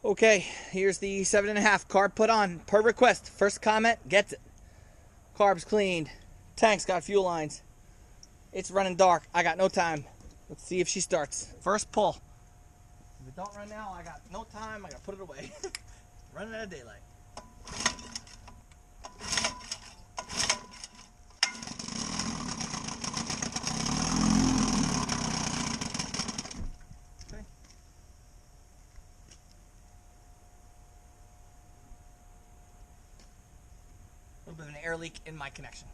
Okay, here's the 7.5 carb put on per request. First comment gets it. Carbs cleaned. Tank's got fuel lines. It's running dark. I got no time. Let's see if she starts. First pull. If it don't run now, I got no time. I gotta put it away. Running out of daylight. Okay. A little bit of an air leak in my connection.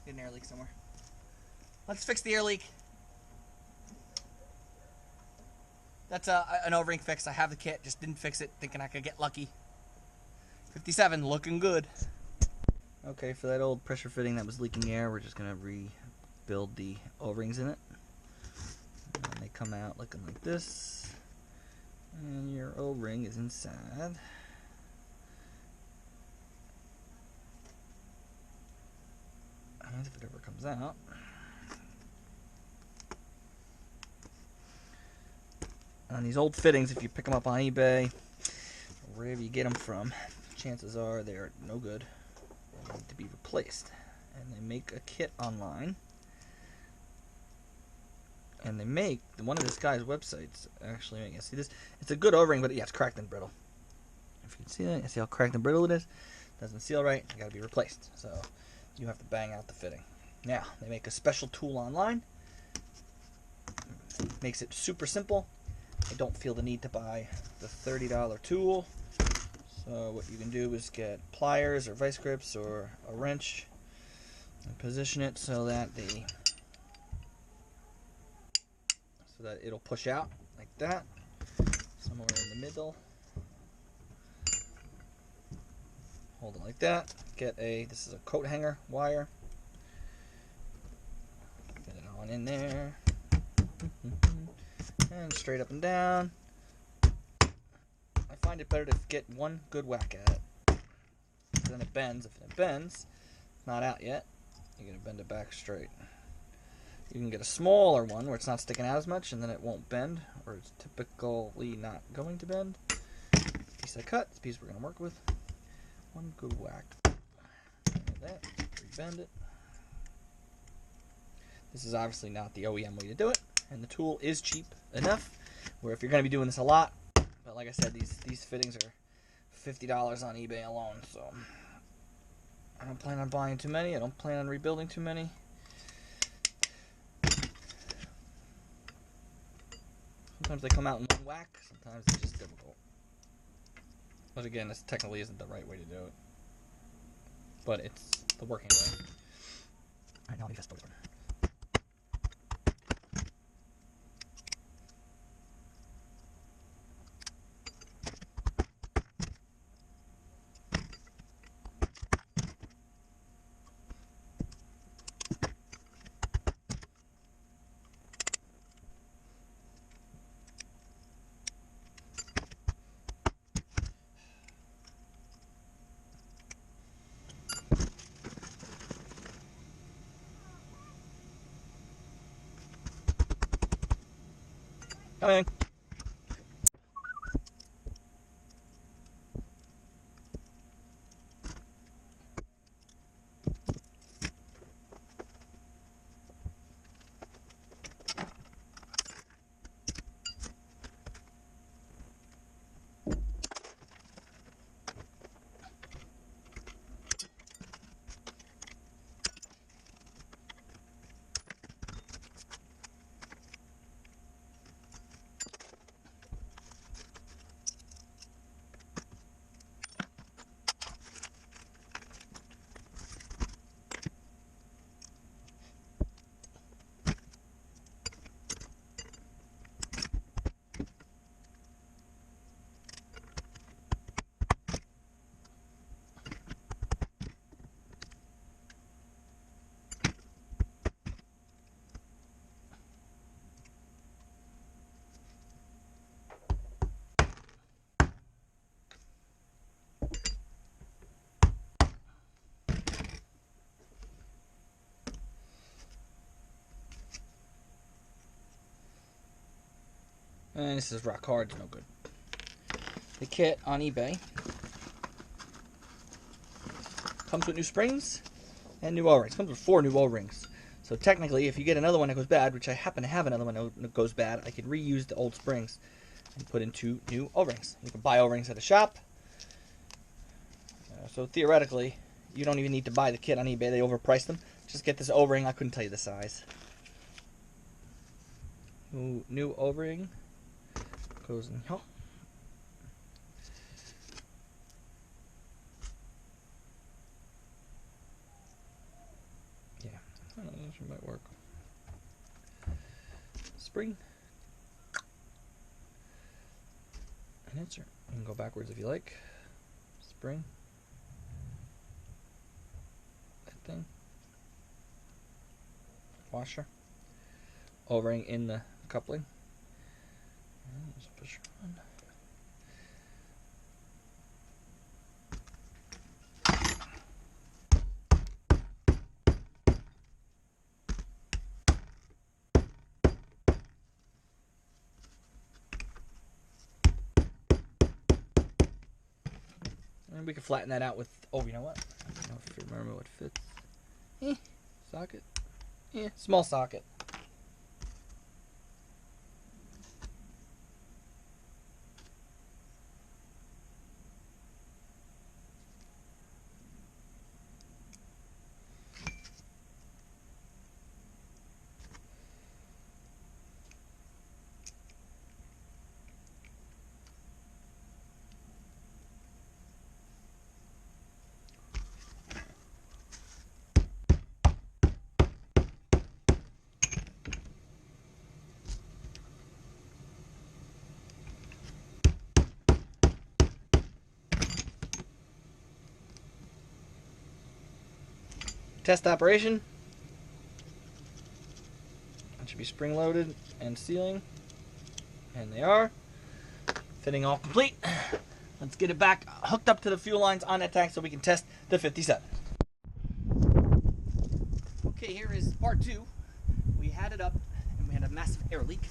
An air leak somewhere. Let's fix the air leak. That's an O-ring fix. I have the kit, just didn't fix it, thinking I could get lucky. 57, looking good. Okay, for that old pressure fitting that was leaking air, we're just gonna rebuild the O-rings in it. And they come out looking like this. And your O-ring is inside. If it ever comes out. On these old fittings, if you pick them up on eBay, or wherever you get them from, chances are they're no good. They need to be replaced. And they make a kit online. And they make, one of this guy's websites actually, you see this, it's a good O-ring, but yeah, it's cracked and brittle. If you can see that, you see how cracked and brittle it is? Doesn't seal right, it's got to be replaced. So you have to bang out the fitting. Now, they make a special tool online. Makes it super simple. I don't feel the need to buy the $30 tool. So what you can do is get pliers or vice grips or a wrench and position it so that it'll push out like that, somewhere in the middle. Hold it like that. This is a coat hanger wire. Get it on in there. And straight up and down. I find it better to get one good whack at it. Then it bends. If it bends, it's not out yet, you're going to bend it back straight. You can get a smaller one where it's not sticking out as much and then it won't bend, or it's typically not going to bend. Piece I cut, it's a piece we're going to work with. One good whack. Like that. Rebend it. This is obviously not the OEM way to do it, and the tool is cheap enough where if you're going to be doing this a lot, but like I said, these fittings are $50 on eBay alone, so I don't plan on buying too many. I don't plan on rebuilding too many. Sometimes they come out in one whack, sometimes it's just difficult. But again, this technically isn't the right way to do it. But it's the working way. Alright, now let me fast forward. Coming. And this is rock hard, it's no good. The kit on eBay comes with new springs and new O-rings. Comes with 4 new O-rings. So technically, if you get another one that goes bad, which I happen to have another one that goes bad, I can reuse the old springs and put in 2 new O-rings. You can buy O-rings at a shop. So theoretically, you don't even need to buy the kit on eBay. They overprice them. Just get this O-ring. I couldn't tell you the size. New O-ring goes in here. Yeah, I don't know if it might work. Spring. An insert. You can go backwards if you like. Spring. That thing. Washer. O-ring in the coupling. And just push on. And we can flatten that out with, oh, you know what? I don't know if you remember what fits. Socket. Yeah, small socket. Test operation. It should be spring loaded and sealing. And they are. Fitting all complete. Let's get it back hooked up to the fuel lines on that tank so we can test the 57. Okay, here is part 2. We had it up and we had a massive air leak,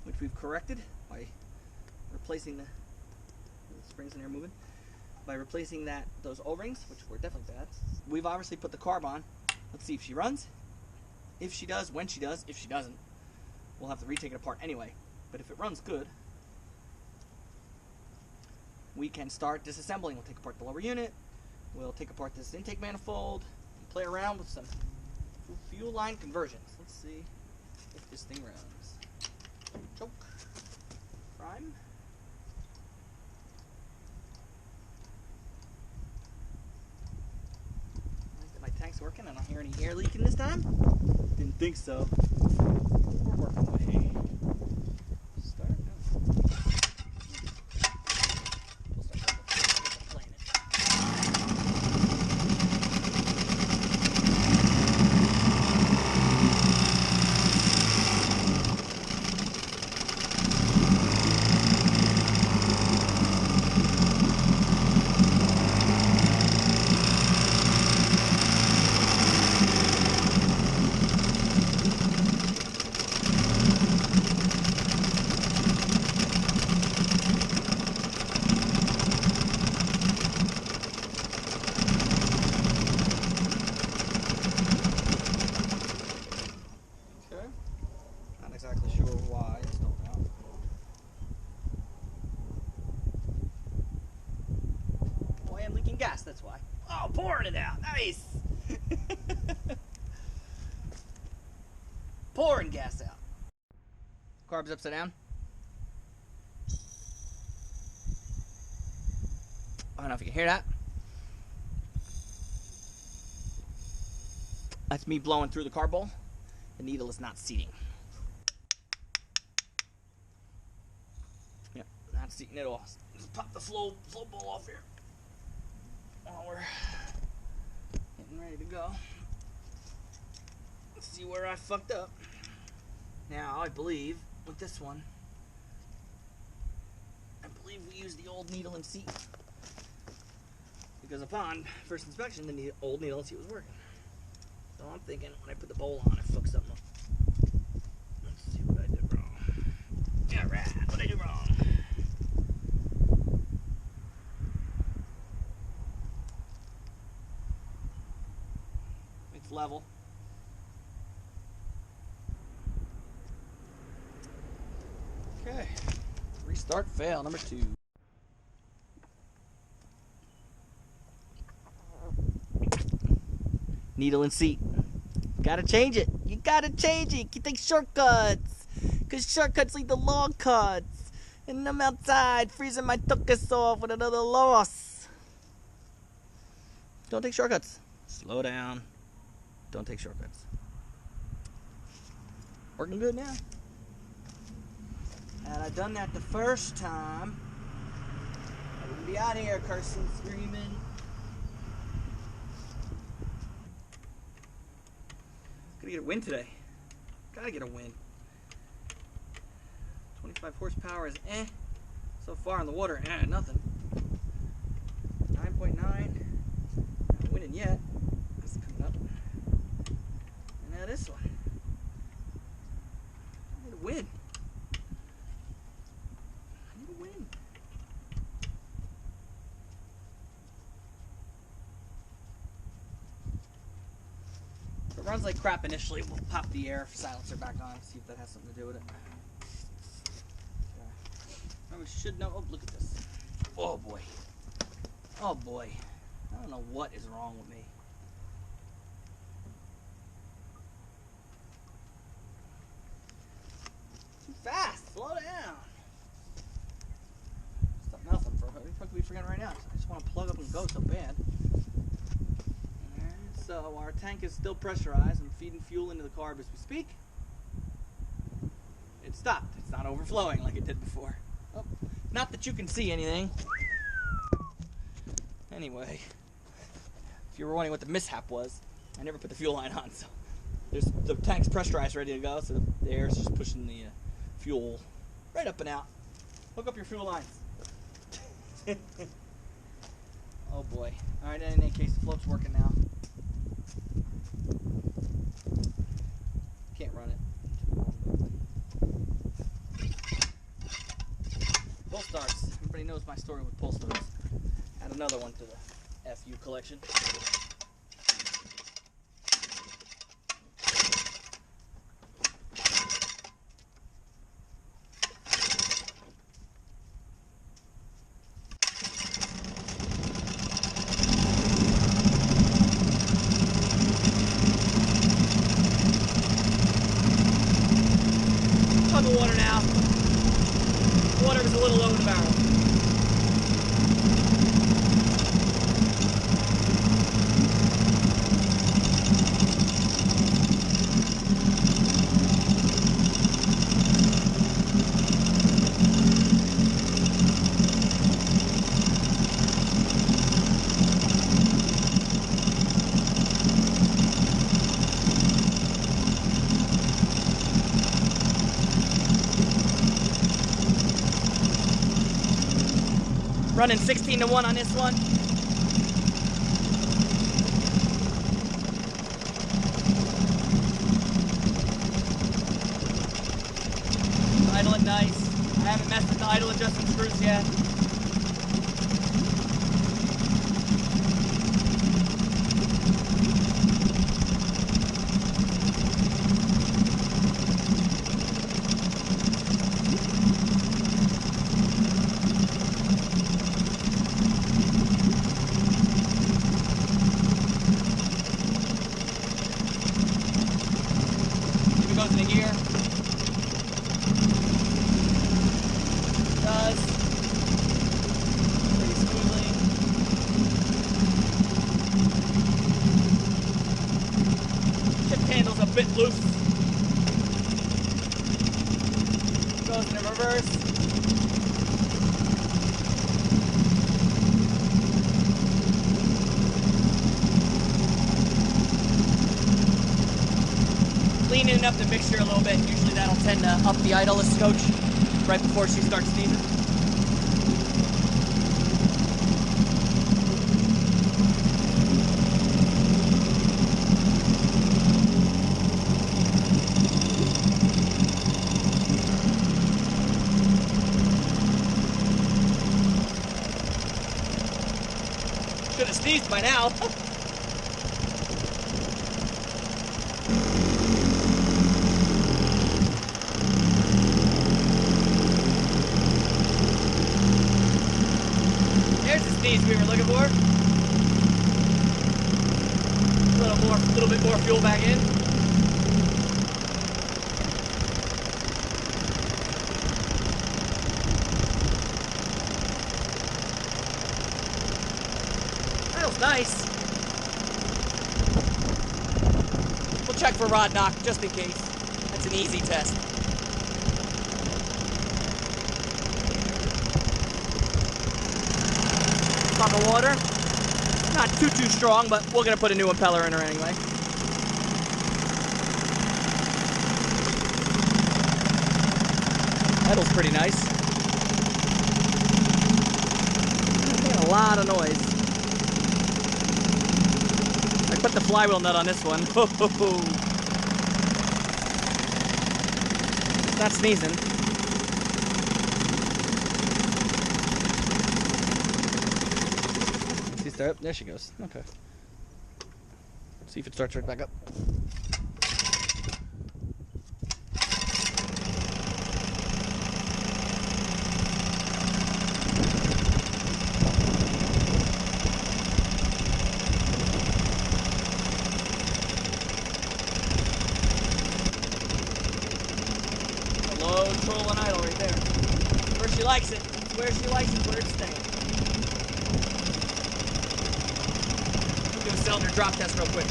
which we've corrected by replacing the springs in there moving. By replacing those O-rings, which were definitely bad. We've obviously put the carb on. Let's see if she runs. If she does, when she does. If she doesn't, we'll have to retake it apart anyway. But if it runs good, we can start disassembling. We'll take apart the lower unit. We'll take apart this intake manifold and play around with some fuel line conversions. Let's see if this thing runs. Choke. Prime. Tank's working. I don't hear any air leaking this time. Didn't think so. We're working away. Start. Exactly sure why it's not out. Oh, I am leaking gas, that's why. Oh, pouring it out. Nice. Pouring gas out. Carb's upside down. I don't know if you can hear that. That's me blowing through the carb bowl. The needle is not seating. Yep, not seating at all. Let's pop the flow bowl off here while we're getting ready to go. Let's see where I fucked up. Now, I believe with this one, I believe we used the old needle and seat. Because upon first inspection, the old needle and seat was working. So I'm thinking when I put the bowl on, I fucked something up. Let's see what I did wrong. Alright, what I level. Okay. Restart fail, number 2. Needle and seat. Gotta change it. You gotta change it. You take shortcuts. Because shortcuts lead to long cuts. And I'm outside freezing my tuchus off with another loss. Don't take shortcuts. Slow down. Don't take shortcuts. Working good now. Had I done that the first time, I wouldn't be out here cursing, screaming. Gotta get a win today. Gotta get a win. 25 horsepower is so far in the water, nothing. 9.9. Not winning yet. That's coming up. And now this one. I need a win. I need a win. If it runs like crap initially, we'll pop the air silencer back on, see if that has something to do with it. We should know. Oh, look at this. Oh boy. Oh boy. I don't know what is wrong with me. Too fast. Slow down. Something else I'm probably forgetting right now. I just want to plug up and go so bad. And so our tank is still pressurized. I'm feeding fuel into the carb as we speak. It stopped. It's not overflowing like it did before. Oh, not that you can see anything. Anyway, if you were wondering what the mishap was, I never put the fuel line on, so the tank's pressurized, ready to go, so the air is just pushing the fuel right up and out. Hook up your fuel lines. Oh boy. Alright, in any case, the float's working now. Can't run it. Pull starts. Everybody knows my story with pull starts. Add another one to the FU collection. Tug of water now. The water was a little low in the barrel. Running 16-1 on this one. Idle it nice. I haven't messed with the idle adjustment screws yet. Goes into gear. Does. Pretty smoothly. Shift handle's a bit loose. Goes into reverse. Cleaning up the mixture a little bit. Usually that'll tend to up the idle a scotch right before she starts sneezing. Should have sneezed by now. sneeze we were looking for. A little bit more fuel back in. That was nice. We'll check for rod knock just in case. That's an easy test. Pop of water. Not too strong, but we're gonna put a new impeller in her anyway. Pedal's pretty nice. Making a lot of noise. I put the flywheel nut on this one. It's not sneezing. There she goes. Okay. See if it starts right back up. Low troll and idle right there. Where she likes it. Where she likes it. Where it's staying. Cylinder drop test real quick.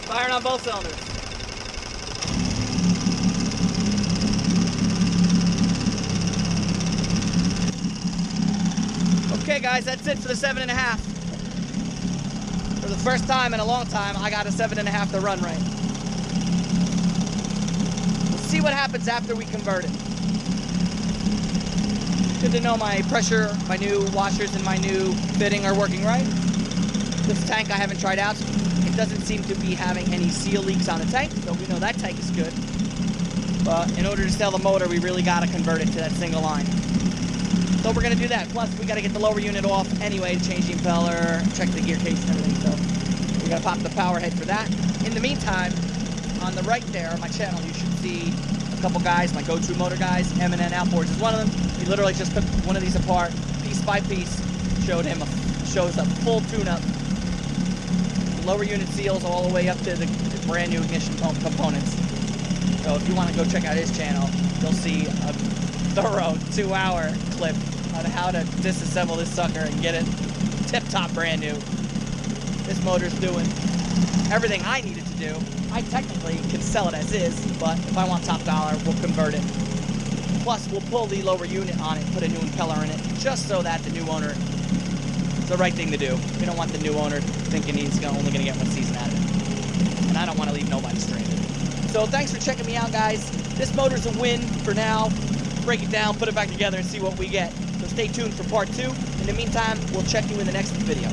Firing on both cylinders. Okay guys, that's it for the 7.5. For the first time in a long time, I got a 7.5 to run right. We'll see what happens after we convert it. Good to know my pressure, my new washers, and my new fitting are working right. This tank I haven't tried out. It doesn't seem to be having any seal leaks on the tank, so we know that tank is good. But in order to sell the motor, we really got to convert it to that single line. So we're going to do that. Plus, we got to get the lower unit off anyway to change the impeller, check the gear case and everything. So we got to pop the power head for that. In the meantime, on the right there on my channel, you should see a couple guys, my go-to motor guys. M&N Outboards is one of them. He literally just took one of these apart, piece by piece, shows a full tune-up. Lower unit seals all the way up to the brand new ignition components. So if you want to go check out his channel, you'll see a thorough 2-hour clip on how to disassemble this sucker and get it tip-top brand new. This motor's doing everything I needed to do. I technically can sell it as is, but if I want top dollar, we'll convert it. Plus, we'll pull the lower unit on it, put a new impeller in it, just so that the new owner, it's the right thing to do. We don't want the new owner thinking he's only going to get one season out of it. And I don't want to leave nobody stranded. So thanks for checking me out, guys. This motor's a win for now. Break it down, put it back together, and see what we get. So stay tuned for part 2. In the meantime, we'll check you in the next video.